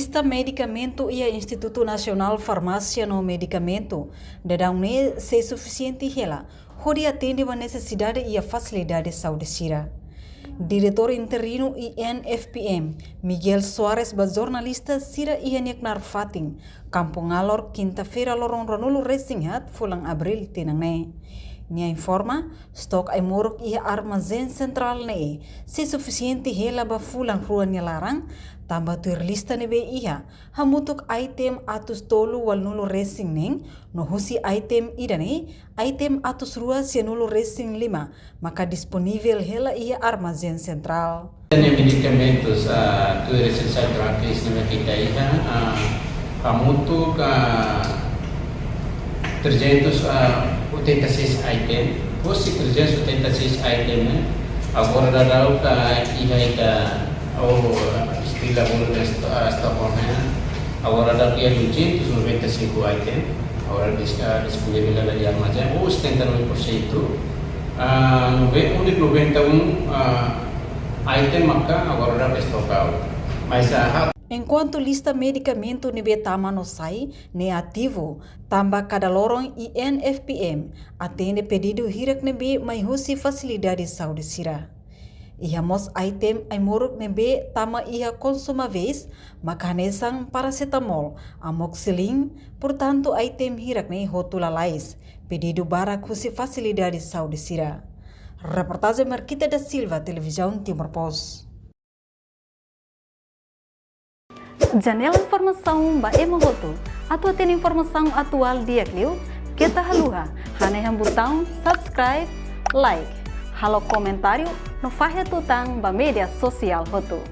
Lista medicamento e a Instituto Nacional Farmácia no Medicamento dadang se suficiente hela, hori atende a necessidade e a facilidade de saúde sira. Diretor interino INFPM, Miguel Soares, jornalista sira Ianek Narfating, Kampung Alor, quinta-feira lorong Ranulu Resingat, fulang Abril tinangne. Nia informa, stok ay morok ia armazém central ne se suficiente hela ba fulang rua larang, tambah tuir lista nebe iha, hamutuk item atus tolu wal nulu racing neng, no husi item idane, item atus rua si nulu racing 5, maka disponível hela ia armazém central. Medicamentos tuir central que isna kita iha, hamutuk 386 item, fosse 386 item, agora dá o que ia ou istilah bulu stoknya, agora dá que 295 item, agora disponível dari armazém, ou 79%, 91 item maka agora dá estocado, mas Enquanto lista medicamento nebe tama no sai, ne ativo, tambah cada lorong INFPM, atende pedido hirak nebe mai husi facilidade saúde sira. Iha mos item ai moruk nebe tama iha consuma vez, makanesang paracetamol, amoxicillin, portanto item hirak ne rotula lais, pedido barak husi facilidade saúde sira. Reportagem Marquita da Silva, Televisão Timor Post. Janela informação ba emohoto atau tem informação atual dia kliu kita haluha haneham botão subscribe like halo comentário no fahe tutang ba media sosial hotu.